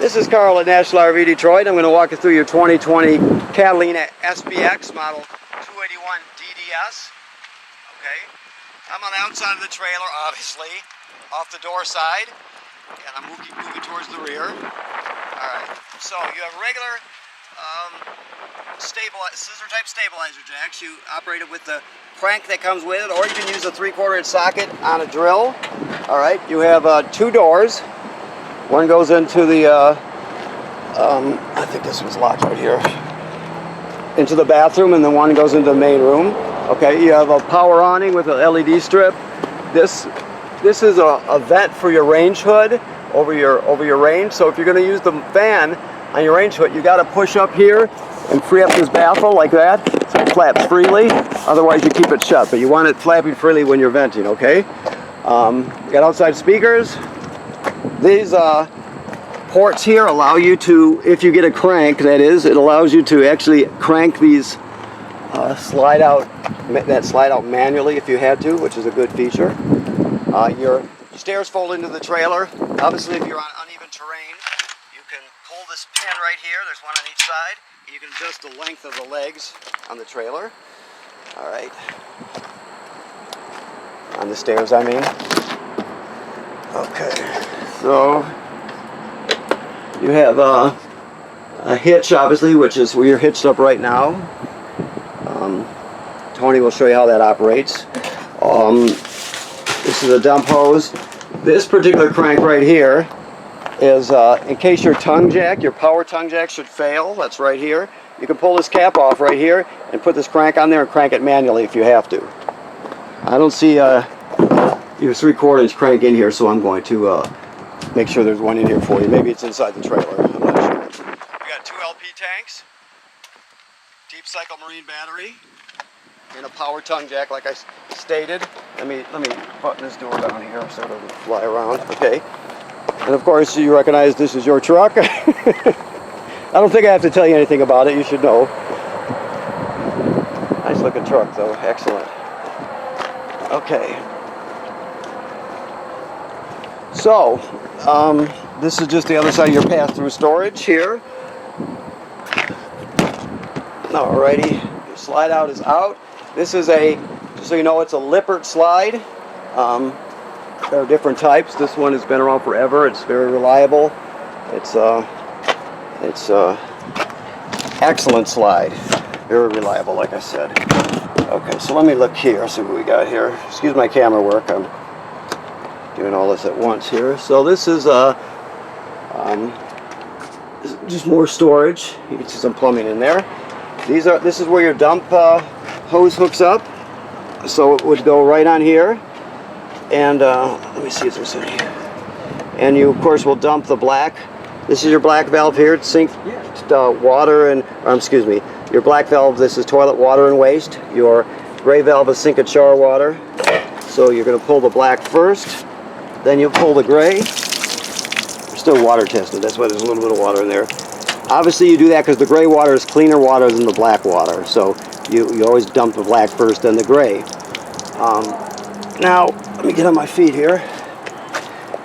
This is Carl at National RV Detroit. I'm going to walk you through your 2020 Catalina SBX model 281 DDS. Okay, I'm on the outside of the trailer, obviously, off the door side, and I'm moving towards the rear. All right, so you have regular scissor type stabilizer jacks. You operate it with the crank that comes with it, or you can use a 3/4 inch socket on a drill. All right, you have two doors. One goes into the I think this was locked right here, into the bathroom, and then one goes into the main room. Okay, you have a power awning with an LED strip. This is a vent for your range hood over your range. So if you're going to use the fan on your range hood, you got to push up here and free up this baffle like that, so it flaps freely. Otherwise, you keep it shut. But you want it flapping freely when you're venting. Okay. You got outside speakers. These ports here allow you to, if you get a crank, that is, it allows you to actually crank these slide out manually if you had to, which is a good feature. Your stairs fold into the trailer. Obviously, if you're on uneven terrain, you can pull this pin right here. There's one on each side. You can adjust the length of the legs on the trailer. All right. On the stairs, I mean. Okay. So you have a hitch, obviously, which is where you're hitched up right now. Tony will show you how that operates. This is a dump hose. This particular crank right here is in case your tongue jack, your power tongue jack should fail. That's right here. You can pull this cap off right here and put this crank on there and crank it manually if you have to. I don't see your 3/4 inch crank in here, so I'm going to make sure there's one in here for you. Maybe it's inside the trailer. I'm not sure. We got 2 LP tanks, deep cycle marine battery, and a power tongue jack, like I stated. Let me button this door down here so it doesn't fly around. Okay. And of course, you recognize this is your truck. I don't think I have to tell you anything about it. You should know. Nice looking truck, though. Excellent. Okay. So, this is just the other side of your pass-through storage here. Alrighty, your slide out is out. This is just so you know, it's a Lippert slide. There are different types. This one has been around forever. It's very reliable. It's excellent slide. Very reliable, like I said. Okay, so let me look here, see what we got here. Excuse my camera work. I'm doing all this at once here. So this is just more storage. You can see some plumbing in there. This is where your dump hose hooks up. So it would go right on here. And let me see if there's any. And you, of course, will dump the black. This is your black valve here. It's sink water and, excuse me, your black valve, this is toilet water and waste. Your gray valve is sink and shower water. So you're going to pull the black first. Then you pull the gray. You're still water tested. That's why there's a little bit of water in there. Obviously, you do that because the gray water is cleaner water than the black water. So you always dump the black first, then the gray. Now, let me get on my feet here.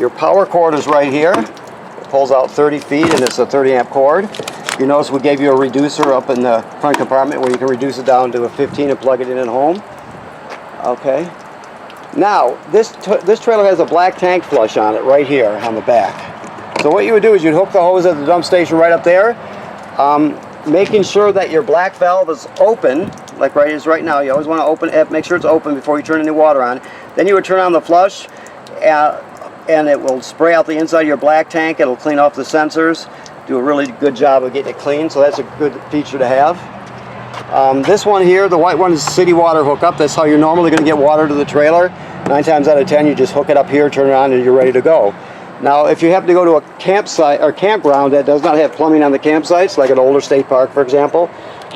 Your power cord is right here. It pulls out 30 feet, and it's a 30 amp cord. You notice we gave you a reducer up in the front compartment where you can reduce it down to a 15 and plug it in at home. Okay. Now, this trailer has a black tank flush on it right here on the back. So what you would do is you'd hook the hose at the dump station right up there, making sure that your black valve is open, like it is right now. You always want to open it, make sure it's open before you turn any water on. Then you would turn on the flush, and it will spray out the inside of your black tank. It'll clean off the sensors, do a really good job of getting it clean, so that's a good feature to have. This one here, the white one, is city water hookup. That's how you're normally going to get water to the trailer. 9 times out of 10, you just hook it up here, turn it on, and you're ready to go. Now, if you happen to go to a campsite or campground that does not have plumbing on the campsites, like an older state park, for example,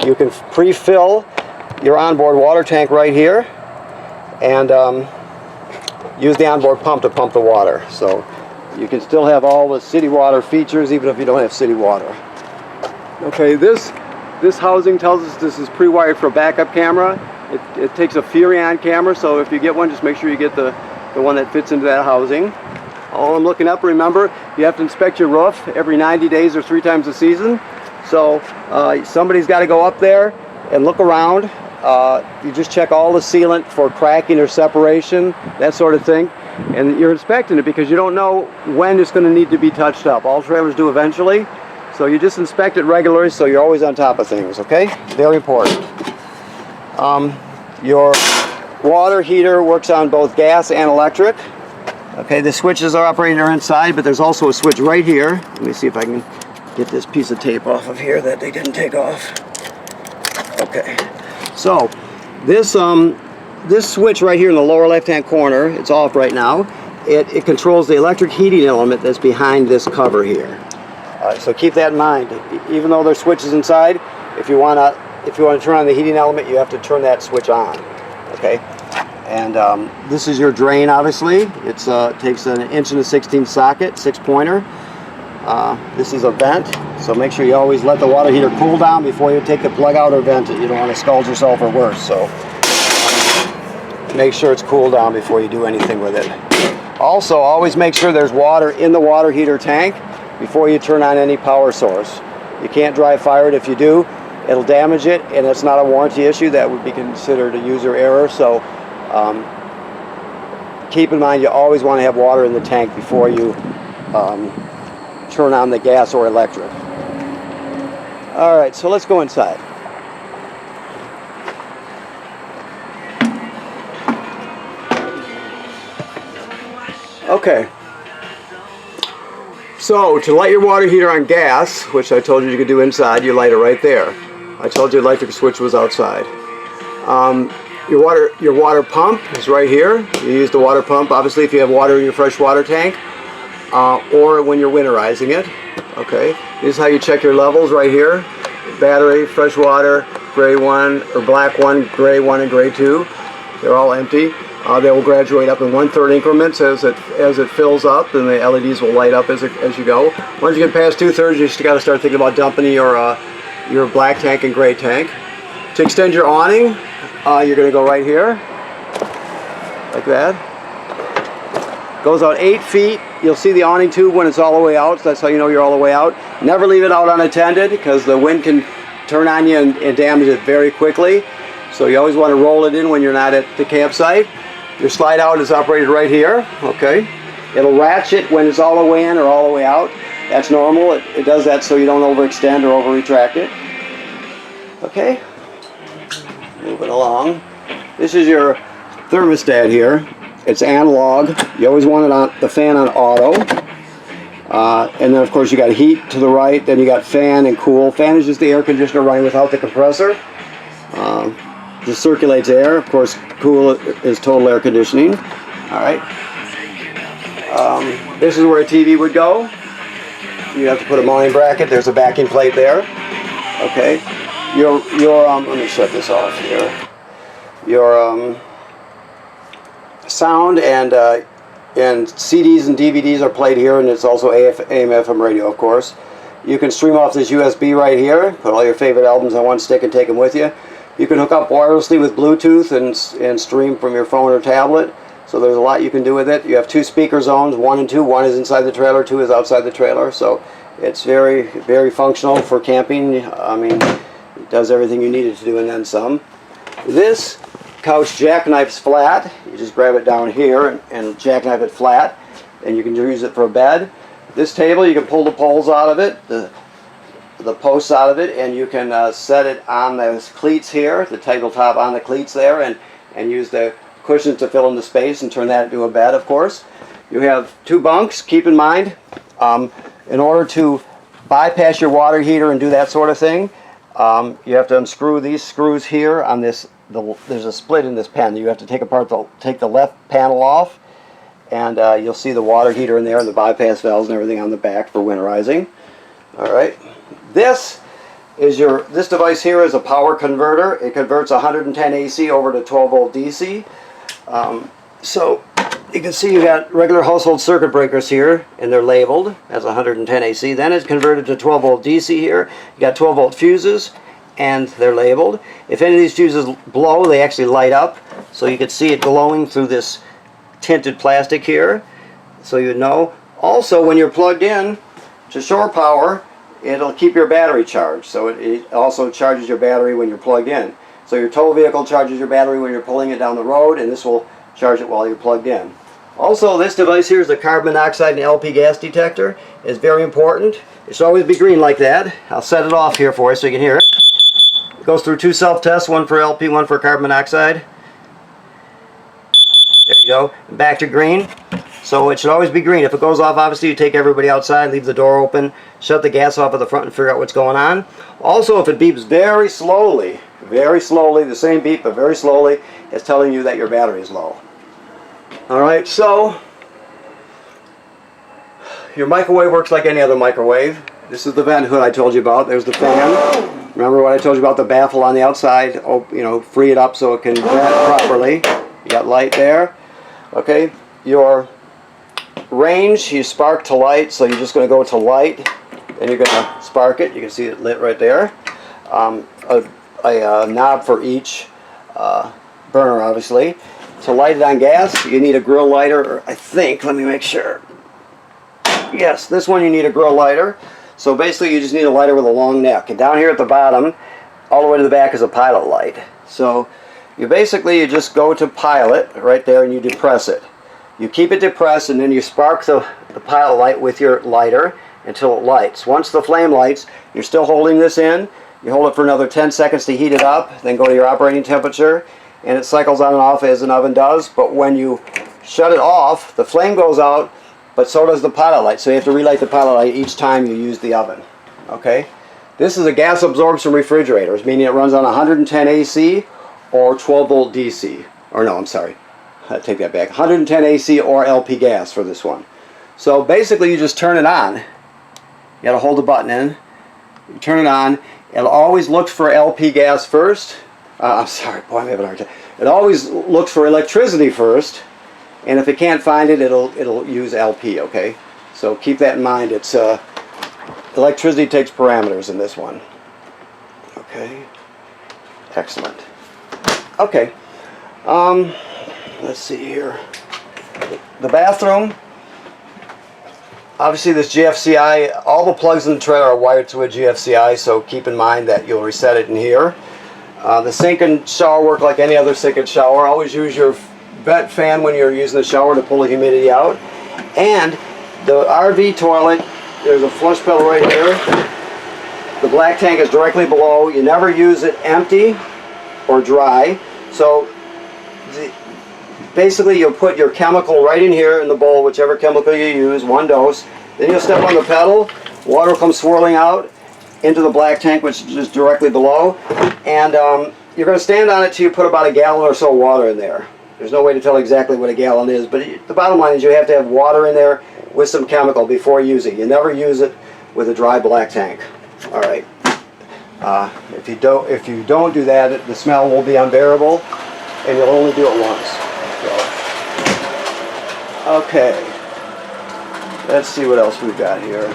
you can pre-fill your onboard water tank right here and use the onboard pump to pump the water. So you can still have all the city water features even if you don't have city water. Okay, this housing tells us this is pre-wired for a backup camera. It takes a Furion camera, so if you get one, just make sure you get the one that fits into that housing. All I'm looking up, remember, you have to inspect your roof every 90 days or 3 times a season. So somebody's got to go up there and look around. You just check all the sealant for cracking or separation, that sort of thing. And you're inspecting it because you don't know when it's going to need to be touched up. All trailers do eventually. So you just inspect it regularly so you're always on top of things, okay? Very important. Your water heater works on both gas and electric. Okay, the switches are operating inside, but there's also a switch right here. Let me see if I can get this piece of tape off of here that they didn't take off. Okay, so this switch right here in the lower left-hand corner, it's off right now. It controls the electric heating element that's behind this cover here. So keep that in mind. Even though there's switches inside, if you want to turn on the heating element, you have to turn that switch on. Okay. And this is your drain, obviously. It takes an 1" socket, 6-pointer. This is a vent, so make sure you always let the water heater cool down before you take the plug out or vent it. You don't want to scald yourself or worse, so make sure it's cooled down before you do anything with it. Also, always make sure there's water in the water heater tank before you turn on any power source. You can't dry fire it. If you do, it'll damage it, and it's not a warranty issue. That would be considered a user error. So keep in mind you always want to have water in the tank before you turn on the gas or electric. Alright, so let's go inside. Okay, so to light your water heater on gas, which I told you could do inside, you light it right there. I told you the electric switch was outside. Your water pump is right here. You use the water pump, obviously, if you have water in your fresh water tank, or when you're winterizing it. Okay, this is how you check your levels right here. Battery, fresh water, gray 1, or black 1, gray 1, and gray 2. They're all empty. They will graduate up in 1/3 increments as it fills up, and the LEDs will light up as you go. Once you get past 2/3, you just got to start thinking about dumping your black tank and gray tank. To extend your awning, you're going to go right here, like that. Goes out 8 feet. You'll see the awning tube when it's all the way out, so that's how you know you're all the way out. Never leave it out unattended because the wind can turn on you and damage it very quickly. So you always want to roll it in when you're not at the campsite. Your slide out is operated right here. Okay. It'll ratchet when it's all the way in or all the way out. That's normal. It does that so you don't overextend or over-retract it. Okay. Moving along. This is your thermostat here. It's analog. You always want it on the fan on auto. And then of course you got heat to the right, then you got fan and cool. Fan is just the air conditioner running without the compressor. Just circulates air. Of course, cool is total air conditioning. Alright. This is where a TV would go. You have to put a mounting bracket. There's a backing plate there. Okay. Let me shut this off here. Your sound and CDs and DVDs are played here, and it's also AM, FM radio, of course. You can stream off this USB right here, put all your favorite albums on one stick and take them with you. You can hook up wirelessly with Bluetooth and stream from your phone or tablet. So there's a lot you can do with it. You have 2 speaker zones, 1 and 2. 1 is inside the trailer, 2 is outside the trailer. So it's very, very functional for camping. I mean, it does everything you need it to do and then some. This couch jackknifes flat. You just grab it down here and jackknife it flat, and you can use it for a bed. This table, you can pull the poles out of it, the posts out of it, and you can set it on those cleats here, the tabletop on the cleats there, and use the cushions to fill in the space and turn that into a bed, of course. You have 2 bunks. Keep in mind, in order to bypass your water heater and do that sort of thing, you have to unscrew these screws here on this. There's a split in this pan. You have to take the left panel off, and you'll see the water heater in there and the bypass valves and everything on the back for winterizing. Alright. This device here is a power converter. It converts 110 AC over to 12 volt DC. So you can see you got regular household circuit breakers here, and they're labeled as 110 AC. Then it's converted to 12 volt DC here. You got 12 volt fuses, and they're labeled. If any of these fuses blow, they actually light up, so you can see it glowing through this tinted plastic here. so you know. Also, when you're plugged in to shore power, it'll keep your battery charged. So it also charges your battery when you're plugged in. So your tow vehicle charges your battery when you're pulling it down the road, and this will charge it while you're plugged in. Also, this device here is the carbon monoxide and LP gas detector. It's very important. It should always be green like that. I'll set it off here for you so you can hear it. It goes through 2 self-tests, one for LP, one for carbon monoxide. There you go. Back to green. So it should always be green. If it goes off, obviously you take everybody outside, leave the door open, shut the gas off at the front and figure out what's going on. Also, if it beeps very slowly, the same beep but very slowly, it's telling you that your battery is low. Alright, so your microwave works like any other microwave. This is the vent hood I told you about. There's the fan. Remember what I told you about the baffle on the outside? Oh, you know, free it up so it can vent properly. You got light there. Okay, your range, you spark to light, so you're just going to go to light, then you're going to spark it. You can see it lit right there. A knob for each burner, obviously. To light it on gas, you need a grill lighter, or I think, let me make sure. Yes, this one you need a grill lighter. So basically you just need a lighter with a long neck. And down here at the bottom, all the way to the back is a pilot light. So you just go to pilot right there and you depress it. You keep it depressed and then you spark the pilot light with your lighter until it lights. Once the flame lights, you're still holding this in. You hold it for another 10 seconds to heat it up, then go to your operating temperature, and it cycles on and off as an oven does. But when you shut it off, the flame goes out, but so does the pilot light. So you have to relight the pilot light each time you use the oven. Okay? This is a gas absorption refrigerator, meaning it runs on 110 AC or 12 volt DC. Or no, I'm sorry. I take that back. 110 AC or LP gas for this one. So basically you just turn it on. You got to hold the button in. You turn it on. It'll always look for LP gas first. I'm sorry, boy, I'm having a hard time. It always looks for electricity first, and if it can't find it, it'll use LP. Okay, so keep that in mind. It's electricity takes parameters in this one. Okay, excellent. Okay, let's see here. The bathroom. Obviously this GFCI, all the plugs in the trailer are wired to a GFCI, so keep in mind that you'll reset it in here. The sink and shower work like any other sink and shower. Always use your vent fan when you're using the shower to pull the humidity out. And the RV toilet, there's a flush pedal right here. The black tank is directly below. You never use it empty or dry. So basically you'll put your chemical right in here in the bowl, whichever chemical you use, 1 dose. Then you'll step on the pedal, water will come swirling out into the black tank, which is just directly below. And you're going to stand on it till you put about 1 gallon or so of water in there. There's no way to tell exactly what 1 gallon is, but the bottom line is you have to have water in there with some chemical before using it. You never use it with a dry black tank. All right. If you don't do that, the smell will be unbearable, and you'll only do it once. So, okay. Let's see what else we've got here.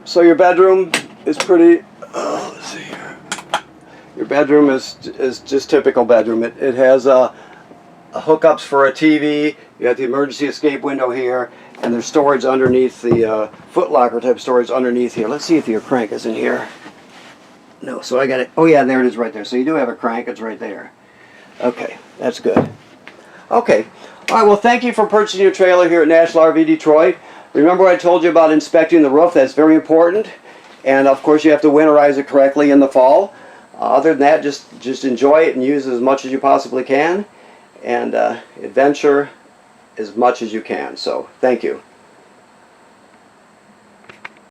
So your bedroom is pretty. Let's see here. Your bedroom is just typical bedroom. It has hookups for a TV. You got the emergency escape window here, and there's storage underneath the foot locker type storage underneath here. Let's see if your crank is in here. No, so I got it. Oh yeah, there it is right there. So you do have a crank. It's right there. Okay, that's good. Okay. All right, well, thank you for purchasing your trailer here at National RV Detroit. Remember what I told you about inspecting the roof. That's very important. And of course you have to winterize it correctly in the fall. Other than that, just enjoy it and use it as much as you possibly can. And adventure as much as you can. So thank you.